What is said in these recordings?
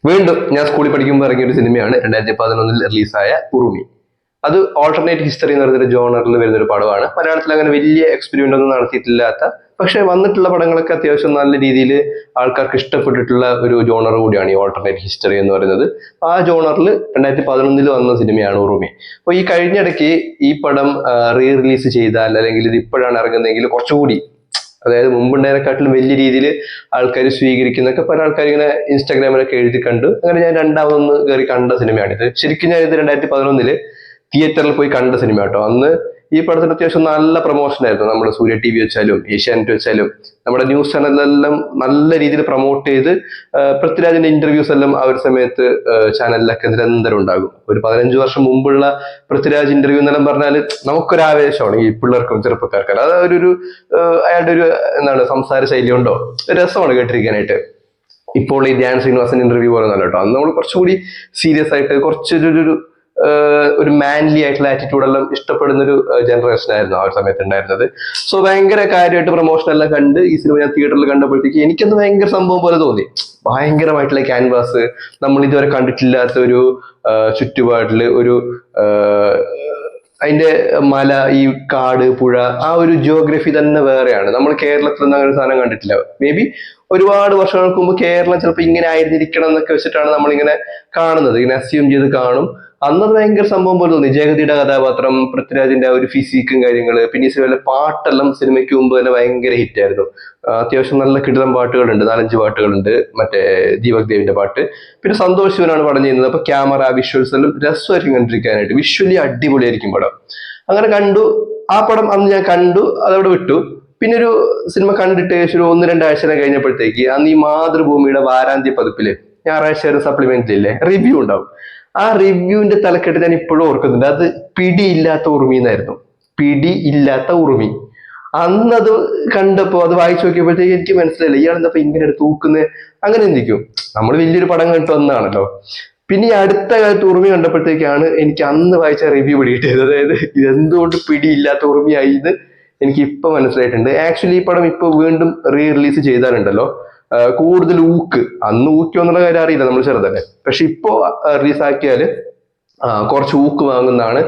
വീണ്ടും ഞാൻ സ്കൂളിൽ പഠിക്കുമ്പോൾ ഇറങ്ങിയ ഒരു സിനിമയാണ് 2011 റിലീസായ ഉറുമി. അത് ഓൾട്ടർനേറ്റ് ഹിസ്റ്ററി എന്ന് പറയുന്ന ജോണറിൽ വരുന്ന ഒരു പടമാണ്. മലയാളത്തിൽ അങ്ങനെ വലിയ എക്സ്പെരിമെന്റ് ഒന്നും നടത്തിയിട്ടില്ലാത്ത, പക്ഷെ വന്നിട്ടുള്ള പടങ്ങളൊക്കെ അത്യാവശ്യം നല്ല രീതിയിൽ ആൾക്കാർക്ക് ഇഷ്ടപ്പെട്ടിട്ടുള്ള ഒരു ജോണർ കൂടിയാണ് ഈ ഓൾട്ടർനേറ്റ് ഹിസ്റ്ററി എന്ന് പറയുന്നത്. ആ ജോണറിൽ 2011 വന്ന സിനിമയാണ് ഉറുമി. അപ്പോൾ ഈ കഴിഞ്ഞിടയ്ക്ക് ഈ പടം റീ റിലീസ് ചെയ്താൽ, അല്ലെങ്കിൽ ഇത് ഇപ്പോഴാണ് ഇറങ്ങുന്നതെങ്കിൽ കുറച്ചുകൂടി, അതായത് മുമ്പുണ്ടായതിനെക്കാട്ടിലും വലിയ രീതിയിൽ ആൾക്കാർ സ്വീകരിക്കുന്നൊക്കെ പല ആൾക്കാർ ഇങ്ങനെ ഇൻസ്റ്റാഗ്രാമിലൊക്കെ എഴുതി കണ്ടു. അങ്ങനെ ഞാൻ രണ്ടാമതൊന്ന് കയറി കണ്ട സിനിമയാണിത്. ശരിക്കും ഞാൻ ഇത് 2011 തിയേറ്ററിൽ പോയി കണ്ട സിനിമ കേട്ടോ. അന്ന് ഈ പടത്തിന് അത്യാവശ്യം നല്ല പ്രൊമോഷൻ ആയിരുന്നു. നമ്മുടെ സൂര്യ TV വെച്ചാലും ഏഷ്യാനെറ്റ് വെച്ചാലും നമ്മുടെ ന്യൂസ് ചാനലിലെല്ലാം നല്ല രീതിയിൽ പ്രൊമോട്ട് ചെയ്ത്, പൃഥ്വിരാജിന്റെ ഇന്റർവ്യൂസ് എല്ലാം ആ ഒരു സമയത്ത് ചാനലിലൊക്കെ നിരന്തരം ഉണ്ടാകും. ഒരു 15 വർഷം മുമ്പുള്ള പൃഥ്വിരാജ് ഇന്റർവ്യൂ എന്നെല്ലാം പറഞ്ഞാൽ നമുക്കൊരു ആവേശമാണ് ഈ പിള്ളേർക്കും ചെറുപ്പക്കാർക്കും. അത് ഒരു അയാളുടെ ഒരു എന്താണ് സംസാര ശൈലി കൊണ്ടോ രസമാണ് കേട്ടിരിക്കാനായിട്ട്. ഇപ്പോൾ ഈ ധ്യാൻ ശ്രീനിവാസൻ ഇന്റർവ്യൂ പോലെ നല്ല കേട്ടോ. അന്ന് നമ്മൾ കുറച്ചുകൂടി സീരിയസ് ആയിട്ട് ഒരു മാൻലി ആയിട്ടുള്ള ആറ്റിറ്റ്യൂഡ് എല്ലാം ഇഷ്ടപ്പെടുന്ന ഒരു ജനറേഷൻ ആയിരുന്നു ആ ഒരു സമയത്ത് ഉണ്ടായിരുന്നത്. സോ ഭയങ്കര കാര്യമായിട്ട് പ്രൊമോഷൻ എല്ലാം കണ്ട് ഈ സിനിമ ഞാൻ തിയേറ്ററിൽ കണ്ടപ്പോഴത്തേക്ക് എനിക്കത് ഭയങ്കര സംഭവം പോലെ തോന്നി. ഭയങ്കരമായിട്ടുള്ള ക്യാൻവാസ്, നമ്മൾ ഇതുവരെ കണ്ടിട്ടില്ലാത്ത ഒരു ചുറ്റുപാടില് ഒരു അതിന്റെ മല, ഈ കാട്, പുഴ, ആ ഒരു ജിയോഗ്രഫി തന്നെ വേറെയാണ്. നമ്മൾ കേരളത്തിൽ നിന്ന് അങ്ങനെ ഒരു സാധനം കണ്ടിട്ടില്ല. മേ ബി ഒരുപാട് വർഷങ്ങൾക്ക് മുമ്പ് കേരളം ചിലപ്പോൾ ഇങ്ങനെ ആയിരുന്നിരിക്കണം എന്നൊക്കെ വെച്ചിട്ടാണ് നമ്മളിങ്ങനെ കാണുന്നത്, ഇങ്ങനെ അസ്യൂം ചെയ്ത് കാണും. അന്നത് ഭയങ്കര സംഭവം പോലെ തോന്നി. ജഗതിയുടെ കഥാപാത്രം, പൃഥ്വിരാജിന്റെ ആ ഒരു ഫിസിക്കും കാര്യങ്ങള്, പിന്നെ ഈ സിനിമയിലെ പാട്ടെല്ലാം സിനിമയ്ക്ക് മുമ്പ് തന്നെ ഭയങ്കര ഹിറ്റായിരുന്നു. അത്യാവശ്യം നല്ല കിടിലം പാട്ടുകളുണ്ട്, 4-5 പാട്ടുകളുണ്ട്. മറ്റേ ദീപക് ദേവിന്റെ പാട്ട്, പിന്നെ സന്തോഷ് ശിവനാണ് പടം ചെയ്യുന്നത്. അപ്പൊ ക്യാമറ വിഷ്വൽസ് എല്ലാം രസമായിരിക്കും കണ്ടിരിക്കാനായിട്ട്, വിഷ്വലി അടിപൊളിയായിരിക്കും പടം. അങ്ങനെ കണ്ടു. ആ പടം അന്ന് ഞാൻ കണ്ടു, അതവിടെ വിട്ടു. പിന്നെ ഒരു സിനിമ കണ്ടിട്ട് ഒരു 1-2 ആഴ്ച കഴിഞ്ഞപ്പോഴത്തേക്ക് അന്ന് ഈ മാതൃഭൂമിയുടെ വാരാന്ത്യ പതിപ്പില് ഞായറാഴ്ച ഒരു സപ്ലിമെന്റിലില്ലേ റിവ്യൂ ഉണ്ടാവും. ആ റിവ്യൂവിന്റെ തലക്കെട്ട് ഞാൻ ഇപ്പോഴും ഓർക്കുന്നുണ്ട്. അത് പിടിയില്ലാത്ത ഉറുമി എന്നായിരുന്നു. പിടിയില്ലാത്ത ഉറുമി. അന്നത് കണ്ടപ്പോ, അത് വായിച്ചു നോക്കിയപ്പോഴത്തേക്ക് എനിക്ക് മനസ്സിലായില്ല, ഇയാൾ എന്താ ഇങ്ങനെ എടുത്ത് തൂക്കുന്നത്, അങ്ങനെ എന്തിക്കും. നമ്മൾ വലിയൊരു പടം കണ്ടിട്ട് വന്നതാണല്ലോ. പിന്നെ ഈ അടുത്ത കാലത്ത് ഉറുമി കണ്ടപ്പോഴത്തേക്കാണ് എനിക്ക് അന്ന് വായിച്ച റിവ്യൂ പിടികിട്ടിയത്. അതായത് ഇതെന്തുകൊണ്ട് പിടിയില്ലാത്ത ഉറുമിയായി എന്ന് എനിക്ക് ഇപ്പൊ മനസ്സിലായിട്ടുണ്ട്. ആക്ച്വലി ഈ പടം ഇപ്പൊ വീണ്ടും റീ റിലീസ് ചെയ്താലുണ്ടല്ലോ, കൂടുതൽ ഊക്ക്, അന്ന് ഊക്കി എന്നുള്ള കാര്യം അറിയില്ല, നമ്മൾ ചെറുതല്ലേ. പക്ഷെ ഇപ്പോ റിലീസ് ആക്കിയാല് കുറച്ച് ഊക്ക് വാങ്ങുന്നതാണ്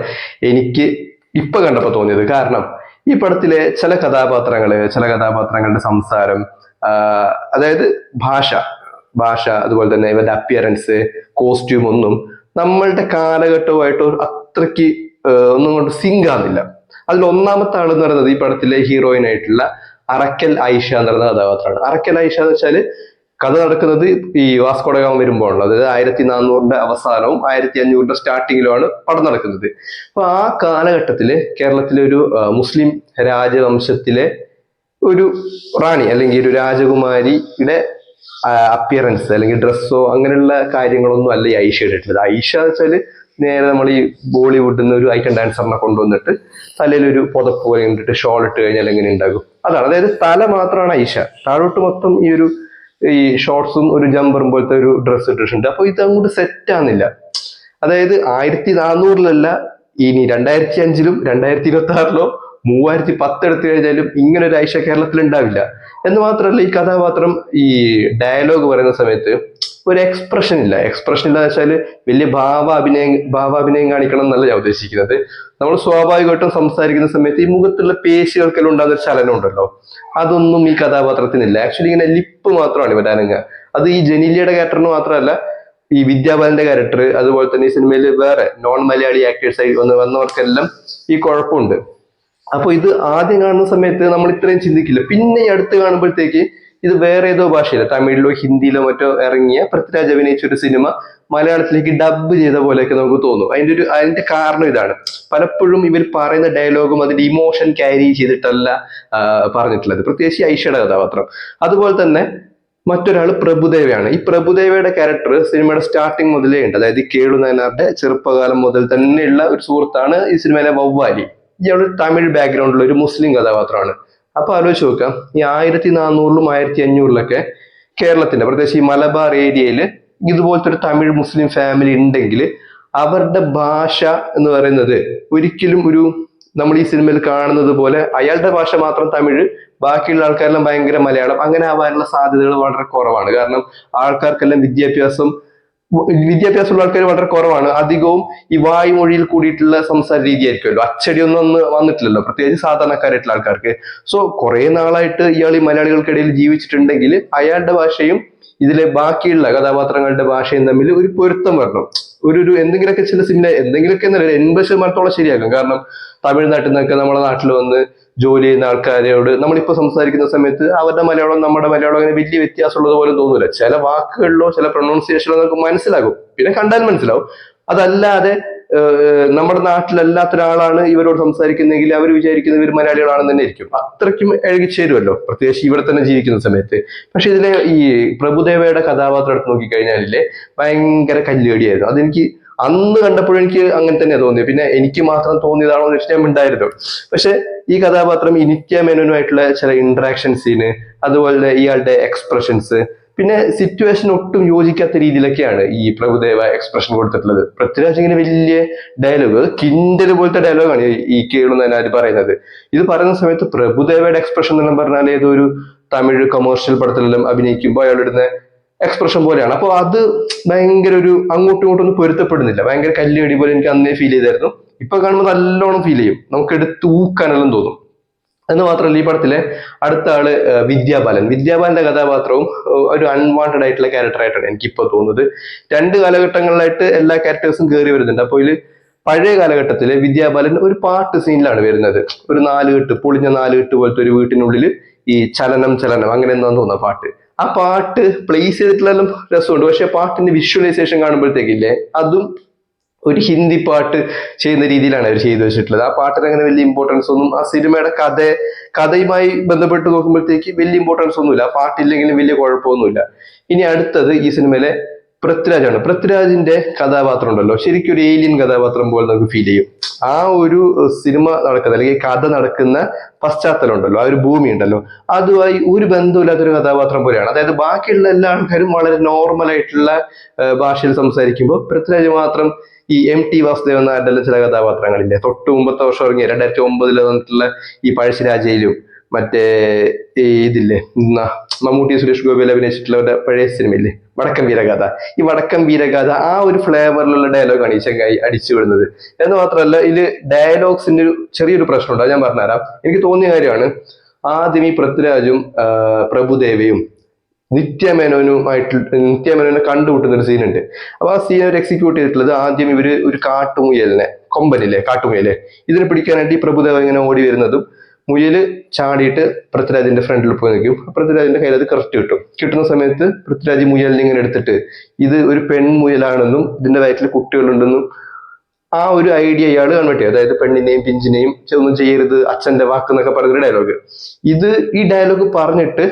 എനിക്ക് ഇപ്പൊ കണ്ടപ്പോ തോന്നിയത്. കാരണം ഈ പടത്തിലെ ചില കഥാപാത്രങ്ങളുടെ സംസാരം, അതായത് ഭാഷ അതുപോലെ തന്നെ ഇവരുടെ അപ്പിയറൻസ്, കോസ്റ്റ്യൂം ഒന്നും നമ്മളുടെ കാലഘട്ടവുമായിട്ട് അത്രയ്ക്ക് ഒന്നും കൊണ്ട് സിങ്ക് ആവുന്നില്ല. അതിൽ ഒന്നാമത്തെ ആളെന്ന് പറയുന്നത് ഈ പടത്തിലെ ഹീറോയിൻ ആയിട്ടുള്ള അറക്കൽ ആയിഷ എന്ന് പറയുന്ന കഥാപാത്രമാണ്. അറക്കൽ ആയിഷ എന്ന് വെച്ചാൽ കഥ നടക്കുന്നത് ഈ വാസ്കോഡഗാമ വരുമ്പോഴാണ്. അതായത് 1400 അവസാനവും 1500 സ്റ്റാർട്ടിങ്ങിലുമാണ് പടം നടക്കുന്നത്. അപ്പൊ ആ കാലഘട്ടത്തില് കേരളത്തിലെ ഒരു മുസ്ലിം രാജവംശത്തിലെ ഒരു റാണി അല്ലെങ്കിൽ ഒരു രാജകുമാരിയുടെ അപ്പിയറൻസ് അല്ലെങ്കിൽ ഡ്രസ്സോ അങ്ങനെയുള്ള കാര്യങ്ങളൊന്നും അല്ല ഈ ഐഷ ഇട്ടിട്ടുള്ളത്. ഐഷ എന്ന് വെച്ചാല് നേരെ നമ്മൾ ഈ ബോളിവുഡിൽ നിന്ന് ഒരു ഐറ്റം ഡാൻസറിനെ കൊണ്ടുവന്നിട്ട് തലയിൽ ഒരു പുതപ്പ് പോലെ ഇട്ടിട്ട് ഷോൾ ഇട്ട് കഴിഞ്ഞാൽ എങ്ങനെ ഉണ്ടാകും, അതാണ്. അതായത് തല മാത്രമാണ് ഐഷ, താഴോട്ട് മൊത്തം ഈ ഷോർട്സും ഒരു ജമ്പറും പോലത്തെ ഒരു ഡ്രസ്സ് ഇട്ടിട്ടുണ്ട്. അപ്പൊ ഇത് അങ്ങോട്ട് സെറ്റ് ആവുന്നില്ല. അതായത് 1400-ലല്ല, ഇനി 2005-ലും 2026-ലോ 3010 എടുത്തു കഴിഞ്ഞാലും ഇങ്ങനെ ഒരു ഐഷ കേരളത്തിൽ ഉണ്ടാവില്ല. എന്ന് മാത്രമല്ല, ഈ കഥാപാത്രം ഈ ഡയലോഗ് പറയുന്ന സമയത്ത് ഒരു എക്സ്പ്രഷൻ ഇല്ല എന്ന് വെച്ചാൽ വലിയ ഭാവാഭിനയം കാണിക്കണം എന്നല്ല ഞാൻ ഉദ്ദേശിക്കുന്നത്. നമ്മൾ സ്വാഭാവികമായിട്ടും സംസാരിക്കുന്ന സമയത്ത് ഈ മുഖത്തുള്ള പേശികൾക്കെല്ലാം ഉണ്ടാകുന്ന ഒരു ചലനം ഉണ്ടല്ലോ, അതൊന്നും ഈ കഥാപാത്രത്തിനില്ല. ആക്ച്വലി ഇങ്ങനെ ലിപ്പ് മാത്രമാണ് ഇവരാനങ്ങ. അത് ഈ ജനീലിയുടെ ക്യാരക്ടറിന് മാത്രമല്ല, ഈ വിദ്യാബാലന്റെ ക്യാരക്ടർ, അതുപോലെ തന്നെ ഈ സിനിമയിൽ വേറെ നോൺ മലയാളി ആക്ടേഴ്സ് ആയി വന്നവർക്കെല്ലാം ഈ കുഴപ്പമുണ്ട്. അപ്പൊ ഇത് ആദ്യം കാണുന്ന സമയത്ത് നമ്മൾ ഇത്രയും ചിന്തിക്കില്ല. പിന്നെ ഈ അടുത്ത് കാണുമ്പോഴത്തേക്ക് ഇത് വേറെ ഏതോ ഭാഷയിലോ തമിഴിലോ ഹിന്ദിയിലോ മറ്റോ ഇറങ്ങിയ പൃഥ്വിരാജ് അഭിനയിച്ച ഒരു സിനിമ മലയാളത്തിലേക്ക് ഡബ് ചെയ്ത പോലെയൊക്കെ നമുക്ക് തോന്നും. അതിന്റെ കാരണം ഇതാണ്. പലപ്പോഴും ഇവർ പറയുന്ന ഡയലോഗും അതിന്റെ ഇമോഷൻ ക്യാരി ചെയ്തിട്ടല്ല പറഞ്ഞിട്ടുള്ളത്, പ്രത്യേകിച്ച് ഐഷയുടെ കഥാപാത്രം. അതുപോലെ തന്നെ മറ്റൊരാൾ പ്രഭുദേവയാണ്. ഈ പ്രഭുദേവയുടെ ക്യാരക്ടർ സിനിമയുടെ സ്റ്റാർട്ടിങ് മുതലേ ഉണ്ട്. അതായത് കേളു നായനാരുടെ ചെറുപ്പകാലം മുതൽ തന്നെയുള്ള ഒരു സുഹൃത്താണ് ഈ സിനിമയിലെ വവ്വാലി. ഇയാൾ തമിഴ് ബാക്ക്ഗ്രൗണ്ടിലുള്ള ഒരു മുസ്ലിം കഥാപാത്രമാണ്. അപ്പൊ ആലോചിച്ച് നോക്കാം, ഈ 1400-ലും 1500-ലൊക്കെ കേരളത്തിന്റെ പ്രത്യേകിച്ച് ഈ മലബാർ ഏരിയയിൽ ഇതുപോലത്തെ ഒരു തമിഴ് മുസ്ലിം ഫാമിലി ഉണ്ടെങ്കിൽ അവരുടെ ഭാഷ എന്ന് പറയുന്നത് ഒരിക്കലും നമ്മൾ ഈ സിനിമയിൽ കാണുന്നത് പോലെ അയാളുടെ ഭാഷ മാത്രം തമിഴ്, ബാക്കിയുള്ള ആൾക്കാരെല്ലാം ഭയങ്കര മലയാളം, അങ്ങനെ ആവാനുള്ള സാധ്യതകൾ വളരെ കുറവാണ്. കാരണം ആൾക്കാർക്കെല്ലാം വിദ്യാഭ്യാസം വിദ്യാഭ്യാസമുള്ള ആൾക്കാർ വളരെ കുറവാണ്. അധികവും ഈ വായ്മൊഴിയിൽ കൂടിയിട്ടുള്ള സംസാര രീതി ആയിരിക്കുമല്ലോ. അച്ചടിയൊന്നും അന്ന് വന്നിട്ടില്ലല്ലോ, പ്രത്യേകിച്ച് സാധാരണക്കാരായിട്ടുള്ള ആൾക്കാർക്ക്. സോ കുറെ നാളായിട്ട് ഇയാൾ ഈ മലയാളികൾക്കിടയിൽ ജീവിച്ചിട്ടുണ്ടെങ്കിൽ അയാളുടെ ഭാഷയും ഇതിലെ ബാക്കിയുള്ള കഥാപാത്രങ്ങളുടെ ഭാഷയും തമ്മിൽ ഒരു പൊരുത്തം വരണം. ഒരു എന്തെങ്കിലുമൊക്കെ ചില സിനിമ എന്തെങ്കിലുമൊക്കെ എന്നല്ല 80% ശരിയാക്കും. കാരണം തമിഴ്നാട്ടിൽ നിന്നൊക്കെ നമ്മുടെ നാട്ടിൽ വന്ന് ജോലി ചെയ്യുന്ന ആൾക്കാരോട് നമ്മളിപ്പോ സംസാരിക്കുന്ന സമയത്ത് അവരുടെ മലയാളം നമ്മുടെ മലയാളം അങ്ങനെ വലിയ വ്യത്യാസമുള്ളത് പോലെ തോന്നൂല. ചില വാക്കുകളിലോ ചില പ്രൊണൗൺസിയേഷനോ നമുക്ക് മനസ്സിലാകും, പിന്നെ കണ്ടാൽ മനസ്സിലാവും. അതല്ലാതെ നമ്മുടെ നാട്ടിലല്ലാത്ത ഒരാളാണ് ഇവരോട് സംസാരിക്കുന്നതെങ്കിൽ അവർ വിചാരിക്കുന്നത് ഇവർ മലയാളികളാണെന്ന് തന്നെ ഇരിക്കും. അത്രയ്ക്കും ഇഴകിച്ചേരുമല്ലോ, പ്രത്യേകിച്ച് ഇവിടെ തന്നെ ജീവിക്കുന്ന സമയത്ത്. പക്ഷെ ഇതിലെ ഈ പ്രഭുദേവയുടെ കഥാപാത്രം എടുത്ത് നോക്കിക്കഴിഞ്ഞാലില്ലേ, ഭയങ്കര കല്ലുകടിയായിരുന്നു. അതെനിക്ക് അന്ന് കണ്ടപ്പോഴും എനിക്ക് അങ്ങനെ തന്നെയാണ് തോന്നിയത്. പിന്നെ എനിക്ക് മാത്രം തോന്നിയതാണോ എന്ന് വെച്ചാൽ ഞാൻ ഉണ്ടായിരുന്നു. പക്ഷെ ഈ കഥാപാത്രം ഈ നിത്യ മേനോനുമായിട്ടുള്ള ചില ഇന്ററാക്ഷൻ സീന്, അതുപോലെ ഇയാളുടെ എക്സ്പ്രഷൻസ്, പിന്നെ സിറ്റുവേഷൻ ഒട്ടും യോജിക്കാത്ത രീതിയിലൊക്കെയാണ് ഈ പ്രഭുദേവ എക്സ്പ്രഷൻ കൊടുത്തിട്ടുള്ളത്. പൃഥ്വിരാജ് ഇങ്ങനെ വലിയ ഡയലോഗ്, കിൻഡൽ പോലത്തെ ഡയലോഗാണ് ഈ കേളുന്നതിനാര് പറയുന്നത്. ഇത് പറയുന്ന സമയത്ത് പ്രഭുദേവയുടെ എക്സ്പ്രഷൻ എന്നെല്ലാം പറഞ്ഞാൽ ഏതോ ഒരു തമിഴ് കൊമേഴ്ഷ്യൽ പടത്തിലെല്ലാം അഭിനയിക്കുമ്പോൾ അയാളിടുന്ന എക്സ്പ്രഷൻ പോലെയാണ്. അപ്പോൾ അത് ഭയങ്കര ഒരു അങ്ങോട്ടും ഇങ്ങോട്ടും ഒന്നും പൊരുത്തപ്പെടുന്നില്ല, ഭയങ്കര കല്ലുകടി പോലെ എനിക്ക് അന്നേ ഫീൽ ചെയ്തായിരുന്നു. ഇപ്പൊ കാണുമ്പോൾ നല്ലോണം ഫീൽ ചെയ്യും, നമുക്ക് എടുത്ത് ഊക്കാനെല്ലാം തോന്നും. എന്ന് മാത്രമല്ല, ഈ പടത്തിലെ അടുത്ത ആള് വിദ്യാബാലന്റെ കഥാപാത്രവും ഒരു അൺവാണ്ടഡ് ആയിട്ടുള്ള ക്യാരക്ടർ ആയിട്ടാണ് എനിക്കിപ്പോ തോന്നുന്നത്. രണ്ട് കാലഘട്ടങ്ങളിലായിട്ട് എല്ലാ ക്യാരക്ടേഴ്സും കയറി വരുന്നുണ്ട്. അപ്പോൾ ഇതിൽ പഴയ കാലഘട്ടത്തില് വിദ്യാബാലൻ ഒരു പാട്ട് സീനിലാണ് വരുന്നത്. ഒരു നാലുകെട്ട്, പൊളിഞ്ഞ നാലുകെട്ട് പോലത്തെ ഒരു വീട്ടിനുള്ളിൽ ഈ ചലനം ചലനം അങ്ങനെ എന്താന്ന് തോന്നുന്ന പാട്ട്. ആ പാട്ട് പ്ലേസ് ചെയ്തിട്ടുള്ള രസമുണ്ട്. പക്ഷെ പാട്ടിന്റെ വിഷ്വലൈസേഷൻ കാണുമ്പോഴത്തേക്കില്ലേ, അതും ഒരു ഹിന്ദി പാട്ട് ചെയ്യുന്ന രീതിയിലാണ് അവർ ചെയ്തു വെച്ചിട്ടുള്ളത്. ആ പാട്ടിന് അങ്ങനെ വലിയ ഇമ്പോർട്ടൻസ് ഒന്നും, ആ സിനിമയുടെ കഥയുമായി ബന്ധപ്പെട്ട് നോക്കുമ്പോഴത്തേക്ക് വലിയ ഇമ്പോർട്ടൻസ് ഒന്നുമില്ല. ആ പാട്ടില്ലെങ്കിലും വലിയ കുഴപ്പമൊന്നുമില്ല. ഇനി അടുത്തത് ഈ സിനിമയിലെ പൃഥ്വിരാജാണ്. പൃഥ്വിരാജിന്റെ കഥാപാത്രം ഉണ്ടല്ലോ, ശരിക്കും ഒരു ഏലിയൻ കഥാപാത്രം പോലെ നമുക്ക് ഫീൽ ചെയ്യും. ആ ഒരു സിനിമ നടക്കുന്ന അല്ലെങ്കിൽ കഥ നടക്കുന്ന പശ്ചാത്തലം ഉണ്ടല്ലോ, ആ ഒരു ഭൂമി ഉണ്ടല്ലോ, അതുമായി ഒരു ബന്ധമില്ലാത്തൊരു കഥാപാത്രം പോലെയാണ്. അതായത് ബാക്കിയുള്ള എല്ലാ ആൾക്കാരും വളരെ നോർമൽ ആയിട്ടുള്ള ഭാഷയിൽ സംസാരിക്കുമ്പോൾ പൃഥ്വിരാജ് മാത്രം ഈ MT വാസുദേവൻ നായരുടെ ചില കഥാപാത്രങ്ങളില്ലേ, തൊട്ട് മുമ്പത്തെ വർഷം ഇറങ്ങിയ 2009 വന്നിട്ടുള്ള ഈ പഴശ്ശിരാജയിലും മറ്റേ ഇതില്ലേ മമ്മൂട്ടി സുരേഷ് ഗോപിയിൽ അഭിനയിച്ചിട്ടുള്ള പഴയ സിനിമയില്ലേ വടക്കം വീരഗാഥ. ഈ വടക്കം വീരഗാഥ ആ ഒരു ഫ്ലേവറിലുള്ള ഡയലോഗാണ് ഈ ചങ്ങായി അടിച്ചു വിടുന്നത്. എന്ന് മാത്രമല്ല, ഇതില് ഡയലോഗ്സിന്റെ ഒരു ചെറിയൊരു പ്രശ്നമുണ്ട്, അത് ഞാൻ പറഞ്ഞുതരാം. എനിക്ക് തോന്നിയ കാര്യമാണ്, ആദ്യം ഈ പൃഥ്വിരാജും പ്രഭുദേവയും നിത്യമേനോനെ കണ്ടുമുട്ടുന്ന ഒരു സീനുണ്ട്. അപ്പൊ ആ സീൻ അവർ എക്സിക്യൂട്ട് ചെയ്തിട്ടുള്ളത്, ആദ്യം ഇവര് ഒരു കാട്ടുമുയലിനെ, കൊമ്പനില്ലേ കാട്ടുമുയലെ, ഇതിനെ പിടിക്കാനായിട്ട് ഈ പ്രഭുദേവ ഇങ്ങനെ ഓടി വരുന്നതും മുയല് ചാടിയിട്ട് പൃഥ്വിരാജിന്റെ ഫ്രണ്ടിൽ പോയി നിൽക്കും. പൃഥ്വിരാജിന്റെ കയ്യിൽ അത് കറക്റ്റ് കിട്ടുന്ന സമയത്ത് പൃഥ്വിരാജ് മുയലിനെ ഇങ്ങനെ എടുത്തിട്ട് ഇത് ഒരു പെൺമുയലാണെന്നും ഇതിന്റെ വയറ്റിൽ കുട്ടികളുണ്ടെന്നും ആ ഒരു ഐഡിയ ഇയാൾ കൺവേർട്ട് ചെയ്യും. അതായത് പെണ്ണിനെയും പിഞ്ചിനെയും ഒന്നും ചെയ്യരുത്, അച്ഛന്റെ വാക്ക് എന്നൊക്കെ പറഞ്ഞൊരു ഡയലോഗ്. ഈ ഡയലോഗ് പറഞ്ഞിട്ട്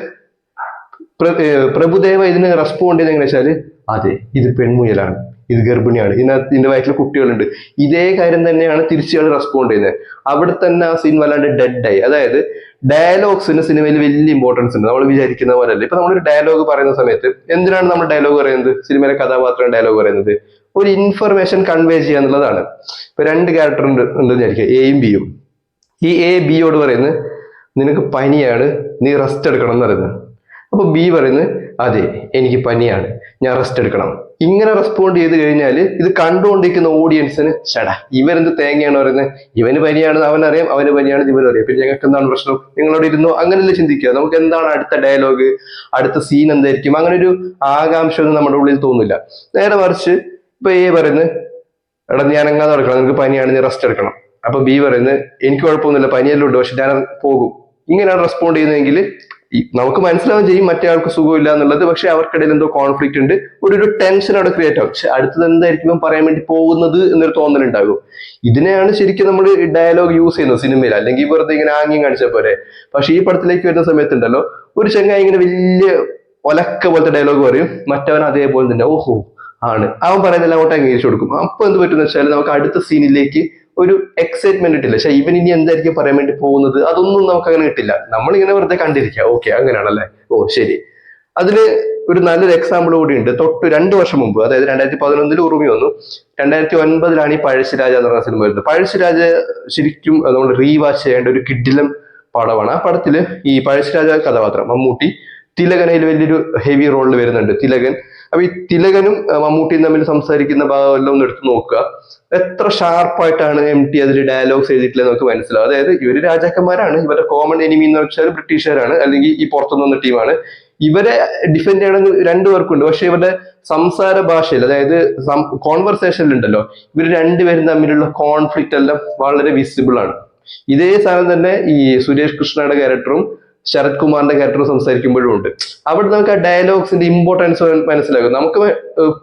പ്രഭുദേവ ഇതിന് റെസ്പോണ്ട് ചെയ്ത് എങ്ങനെ വെച്ചാല്, അതെ ഇത് പെൺമുയലാണ്, ഇത് ഗർഭിണിയാണ്, ഇതിന്റെ വയറ്റിൽ കുട്ടികളുണ്ട്. ഇതേ കാര്യം തന്നെയാണ് തിരിച്ചുകൾ റെസ്പോണ്ട് ചെയ്യുന്നത്. അവിടെ തന്നെ ആ സീൻ വല്ലാണ്ട് ഡെഡായി. അതായത് ഡയലോഗ്സിന് സിനിമയിൽ വലിയ ഇമ്പോർട്ടൻസ് ഉണ്ട്, നമ്മൾ വിചാരിക്കുന്ന പോലെ അല്ല. ഇപ്പൊ നമ്മളൊരു ഡയലോഗ് പറയുന്ന സമയത്ത് എന്തിനാണ് നമ്മൾ ഡയലോഗ് പറയുന്നത്, സിനിമയിലെ കഥാപാത്രം ഡയലോഗ് പറയുന്നത് ഒരു ഇൻഫർമേഷൻ കൺവേ ചെയ്യുക എന്നുള്ളതാണ്. ഇപ്പൊ രണ്ട് ക്യാരക്ടർ ഉണ്ടെന്ന് വിചാരിക്കുക, എയും ബിയും. ഈ ബിയോട് പറയുന്നത് നിനക്ക് പനിയാണ്, നീ റെസ്റ്റ് എടുക്കണം എന്ന് പറയുന്നത്. അപ്പൊ ബി പറയുന്നത് അതെ എനിക്ക് പനിയാണ്, ഞാൻ റെസ്റ്റ് എടുക്കണം. ഇങ്ങനെ റെസ്പോണ്ട് ചെയ്ത് കഴിഞ്ഞാൽ ഇത് കണ്ടുകൊണ്ടിരിക്കുന്ന ഓഡിയൻസിന് ചേടാ ഇവരെന്ത് തേങ്ങയാണ് പറയുന്നത്, ഇവന് പനിയാണ് അവനറിയാം, അവന് പനിയാണ് ഇവനും അറിയാം, പിന്നെ ഞങ്ങൾക്ക് എന്താണ് പ്രശ്നം, നിങ്ങളോട് ഇരുന്നു, അങ്ങനെയല്ലേ ചിന്തിക്കുക. നമുക്ക് എന്താണ് അടുത്ത ഡയലോഗ്, അടുത്ത സീൻ എന്തായിരിക്കും, അങ്ങനെ ഒരു ആകാംക്ഷ ഒന്നും നമ്മുടെ ഉള്ളിൽ തോന്നില്ല. നേരെ മറിച്ച് ഇപ്പൊ എ പറയുന്നത് എടാ നീ അനങ്ങാതെ നടക്കണം, നിനക്ക് പനിയാണ്, നീ റെസ്റ്റ് എടുക്കണം. അപ്പൊ ബി പറയുന്നത് എനിക്ക് കുഴപ്പമൊന്നുമില്ല, പനിയെല്ലാം ഉണ്ട്, പക്ഷെ ഞാൻ പോകും. ഇങ്ങനെയാണ് റെസ്പോണ്ട് ചെയ്യുന്നതെങ്കിൽ നമുക്ക് മനസ്സിലാവുകയും ചെയ്യും മറ്റേ ആൾക്ക് സുഖമില്ല എന്നുള്ളത്. പക്ഷെ അവർക്കിടയിൽ എന്തോ കോൺഫ്ലിക്റ്റ് ഉണ്ട്, ഒരു ടെൻഷൻ അവിടെ ക്രിയേറ്റ് ആവും. പക്ഷെ അടുത്തത് എന്തായിരിക്കും പറയാൻ വേണ്ടി പോകുന്നത് എന്നൊരു തോന്നലുണ്ടാകും. ഇതിനെയാണ് ശരിക്കും നമ്മൾ ഡയലോഗ് യൂസ് ചെയ്യുന്നത് സിനിമയിൽ, അല്ലെങ്കിൽ വെറുതെ ഇങ്ങനെ ആംഗ്യം കാണിച്ച പോലെ. പക്ഷെ ഈ പടത്തിലേക്ക് വരുന്ന സമയത്തുണ്ടല്ലോ, ഒരു ചെങ്ങായി ഇങ്ങനെ വലിയ ഒലക്ക പോലത്തെ ഡയലോഗ് പറയും, മറ്റവൻ അതേപോലെ തന്നെ ഓഹോ ആണ് അവൻ പറയുന്നതെല്ലാം അങ്ങോട്ട് അംഗീകരിച്ചു കൊടുക്കും. അപ്പൊ എന്ത് പറ്റുന്ന വെച്ചാൽ നമുക്ക് അടുത്ത സീനിലേക്ക് ഒരു എക്സൈറ്റ്മെന്റ് കിട്ടില്ല. പക്ഷെ ഇവൻ ഇനി എന്തായിരിക്കും പറയാൻ വേണ്ടി പോകുന്നത് അതൊന്നും നമുക്ക് അങ്ങനെ കിട്ടില്ല. നമ്മളിങ്ങനെ വെറുതെ കണ്ടിരിക്കുക, ഓക്കെ അങ്ങനെയാണല്ലേ, ഓ ശരി. അതിന് ഒരു നല്ലൊരു എക്സാമ്പിൾ കൂടി ഉണ്ട്. തൊട്ട് 2 വർഷം മുമ്പ്, അതായത് 2011 ഉറുമി വന്നു, 2009 ഈ പഴശ്ശിരാജ എന്ന് പറഞ്ഞ സിനിമ വരുന്നത്. പഴശ്ശിരാജ ശരിക്കും നമ്മൾ റീവാച്ച് ചെയ്യേണ്ട ഒരു കിഡിലം പടമാണ്. ആ പടത്തില് ഈ പഴശ്ശിരാജ കഥാപാത്രം മമ്മൂട്ടി തിലകനയിൽ വലിയൊരു ഹെവി റോളിൽ വരുന്നുണ്ട്. തിലകൻ അപ്പൊ ഈ തിലകനും മമ്മൂട്ടിയും തമ്മിൽ സംസാരിക്കുന്ന ഭാഗം എല്ലാം ഒന്ന് എടുത്ത് നോക്കുക. എത്ര ഷാർപ്പായിട്ടാണ് MT അതിൽ ഡയലോഗ്സ് എഴുതിയിട്ടില്ല നമുക്ക് മനസ്സിലാവും. അതായത് ഇവര് രാജാക്കന്മാരാണ്, ഇവരുടെ കോമൺ എനിമി എന്ന് വെച്ചാൽ ബ്രിട്ടീഷുകാരാണ്, അല്ലെങ്കിൽ ഈ പുറത്തുനിന്ന് വന്ന ടീമാണ്. ഇവരെ ഡിഫെൻഡ് ചെയ്യണമെങ്കിൽ രണ്ടുപേർക്കുണ്ട്. പക്ഷെ ഇവരുടെ സംസാര ഭാഷയിൽ, അതായത് കോൺവെർസേഷനിൽ ഉണ്ടല്ലോ, ഇവർ രണ്ടുപേരും തമ്മിലുള്ള കോൺഫ്ലിക്റ്റ് എല്ലാം വളരെ വിസിബിൾ ആണ്. ഇതേ സാധനം തന്നെ ഈ സുരേഷ് കൃഷ്ണയുടെ ക്യാരക്ടറും ശരത് കുമാറിന്റെ ക്യാരക്ടറും സംസാരിക്കുമ്പോഴും ഉണ്ട്. അവിടെ നമുക്ക് ആ ഡയലോഗ്സിന്റെ ഇമ്പോർട്ടൻസ് മനസ്സിലാകും, നമുക്ക്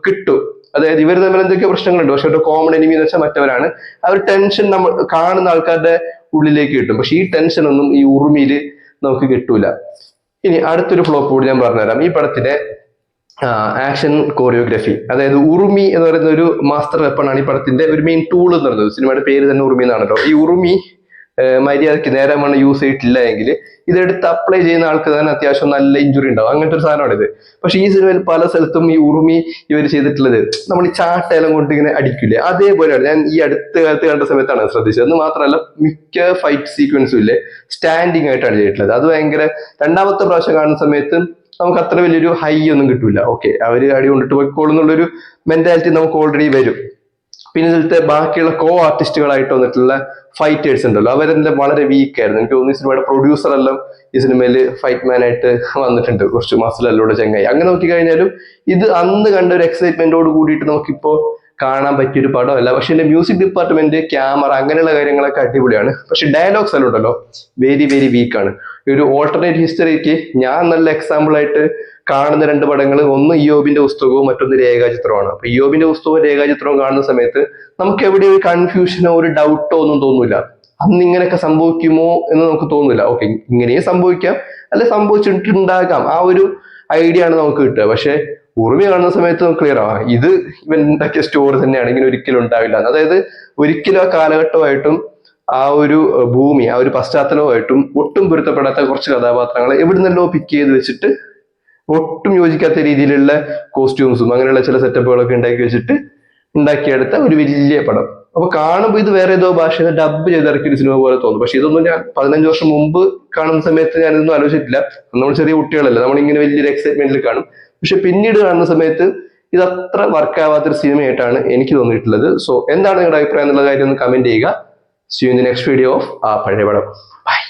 കിട്ടും. അതായത് ഇവർ തമ്മിൽ എന്തൊക്കെയോ പ്രശ്നങ്ങളുണ്ട്, പക്ഷെ ഒരു കോമൺ എനിമി എന്ന് വെച്ചാൽ മറ്റവരാണ്. ആ ഒരു ടെൻഷൻ നമ്മൾ കാണുന്ന ആൾക്കാരുടെ ഉള്ളിലേക്ക് കിട്ടും. പക്ഷെ ഈ ടെൻഷൻ ഒന്നും ഈ ഉറുമിയിൽ നമുക്ക് കിട്ടൂല. ഇനി അടുത്തൊരു ഫ്ലോപ്പ് കൂടി ഞാൻ പറഞ്ഞുതരാം. ഈ പടത്തിന്റെ ആക്ഷൻ കോറിയോഗ്രഫി, അതായത് ഉറുമി എന്ന് പറയുന്ന ഒരു മാസ്റ്റർ വെപ്പൺ ആണ് ഈ പടത്തിന്റെ ഒരു മെയിൻ ടൂൾ എന്ന് പറയുന്നത്. സിനിമയുടെ പേര് തന്നെ ഉറുമി എന്നാണല്ലോ. ഈ ഉറുമി മര്യാദയ്ക്ക് നേരെ മണ്ണ് യൂസ് ചെയ്തിട്ടില്ല എങ്കിൽ ഇതെടുത്ത് അപ്ലൈ ചെയ്യുന്ന ആൾക്ക് തന്നെ അത്യാവശ്യം നല്ല ഇഞ്ചുറി ഉണ്ടാവും. അങ്ങനത്തെ ഒരു സാധനമാണ് ഇത്. പക്ഷെ ഈ സിനിമയിൽ പല സ്ഥലത്തും ഈ ഉറുമി ഇവർ ചെയ്തിട്ടുള്ളത് നമ്മൾ ഈ ചാട്ടയെല്ലാം കൊണ്ട് ഇങ്ങനെ അടിക്കില്ലേ, അതേപോലെയാണ്. ഞാൻ ഈ അടുത്ത കാലത്ത് കണ്ട സമയത്താണ് ശ്രദ്ധിച്ചത്. എന്ന് മാത്രമല്ല മിക്ക ഫൈറ്റ് സീക്വൻസും ഇല്ലേ സ്റ്റാൻഡിങ് ആയിട്ടാണ് ചെയ്തിട്ടുള്ളത്. അത് ഭയങ്കര, രണ്ടാമത്തെ പ്രാവശ്യം കാണുന്ന സമയത്ത് നമുക്ക് അത്ര വലിയൊരു ഹൈ ഒന്നും കിട്ടൂല. ഓക്കെ, അവര് അടി കൊണ്ടിട്ട് പോയിക്കോളുന്നുള്ളൊരു മെന്റാലിറ്റി നമുക്ക് ഓൾറെഡി വരും. പിന്നെ ഇതിലത്തെ ബാക്കിയുള്ള കോ ആർട്ടിസ്റ്റുകളായിട്ട് വന്നിട്ടുള്ള ഫൈറ്റേഴ്സ് ഉണ്ടല്ലോ, അവരെല്ലാം വളരെ വീക്ക് ആയിരുന്നു. എനിക്ക് തോന്നുന്നു ഈ സിനിമയുടെ പ്രൊഡ്യൂസർ എല്ലാം ഈ സിനിമയിൽ ഫൈറ്റ് മാൻ ആയിട്ട് വന്നിട്ടുണ്ട്, കുറച്ച് മസിലല്ലോടെ ചങ്ങായി. അങ്ങനെ നോക്കി കഴിഞ്ഞാലും ഇത് അന്ന് കണ്ട ഒരു എക്സൈറ്റ്മെന്റോട് കൂടിയിട്ട് നമുക്കിപ്പോ കാണാൻ പറ്റിയൊരു പടമല്ല. പക്ഷെ എന്റെ മ്യൂസിക് ഡിപ്പാർട്ട്മെന്റ്, ക്യാമറ, അങ്ങനെയുള്ള കാര്യങ്ങളൊക്കെ അടിപൊളിയാണ്. പക്ഷെ ഡയലോഗ്സ് എല്ലാം ഉണ്ടല്ലോ വെരി വെരി വീക്കാണ്. ഒരു ഓൾട്ടർനേറ്റ് ഹിസ്റ്ററിക്ക് ഞാൻ നല്ല എക്സാമ്പിൾ ആയിട്ട് കാണുന്ന രണ്ട് പടങ്ങൾ, ഒന്ന് ഇയോബിന്റെ പുസ്തകവും മറ്റൊന്ന് രേഖാചിത്രമാണ്. അപ്പൊ ഇയോബിന്റെ പുസ്തകവും രേഖാചിത്രവും കാണുന്ന സമയത്ത് നമുക്ക് എവിടെ ഒരു കൺഫ്യൂഷനോ ഒരു ഡൗട്ടോ ഒന്നും തോന്നൂല. അന്ന് ഇങ്ങനെയൊക്കെ സംഭവിക്കുമോ എന്ന് നമുക്ക് തോന്നില്ല. ഓക്കെ, ഇങ്ങനെയും സംഭവിക്കാം, അല്ലെ സംഭവിച്ചിട്ടുണ്ടാകാം, ആ ഒരു ഐഡിയ ആണ് നമുക്ക് കിട്ടുക. പക്ഷെ ഉറുമി കാണുന്ന സമയത്ത് നമുക്ക് ക്ലിയർ ആവാം, ഇത് ഇവൻ ഉണ്ടാക്കിയ സ്റ്റോറി തന്നെയാണ്, ഇങ്ങനെ ഒരിക്കലും ഉണ്ടാവില്ല. അതായത് ഒരിക്കലും ആ കാലഘട്ടമായിട്ടും ആ ഒരു ഭൂമി, ആ ഒരു പശ്ചാത്തലവുമായിട്ടും ഒട്ടും പൊരുത്തപ്പെടാത്ത കുറച്ച് കഥാപാത്രങ്ങളെ എവിടുന്നല്ലോ പിക്ക് ചെയ്ത് വെച്ചിട്ട് ഒട്ടും യോജിക്കാത്ത രീതിയിലുള്ള കോസ്റ്റ്യൂംസും അങ്ങനെയുള്ള ചില സെറ്റപ്പുകളൊക്കെ ഉണ്ടാക്കി വെച്ചിട്ട് ഉണ്ടാക്കിയെടുത്ത ഒരു വലിയ പടം. അപ്പൊ കാണുമ്പോൾ ഇത് വേറെ ഏതോ ഭാഷയിൽ ഡബ് ചെയ്തിറക്കിയ ഒരു സിനിമ പോലെ തോന്നും. പക്ഷെ ഇതൊന്നും ഞാൻ 15 വർഷം മുമ്പ് കാണുന്ന സമയത്ത് ഞാനിതൊന്നും ആലോചിച്ചിട്ടില്ല. നമ്മൾ ചെറിയ കുട്ടികളല്ല, നമ്മളിങ്ങനെ വലിയൊരു എക്സൈറ്റ്മെന്റിൽ കാണും. പക്ഷെ പിന്നീട് കാണുന്ന സമയത്ത് ഇത് അത്ര വർക്കാവാത്തൊരു സിനിമയായിട്ടാണ് എനിക്ക് തോന്നിയിട്ടുള്ളത്. സോ എന്താണ് നിങ്ങളുടെ അഭിപ്രായം എന്നുള്ള കാര്യം ഒന്ന് കമന്റ് ചെയ്യുക. See you in the next video of ആ പഴയ പടം. ബൈ.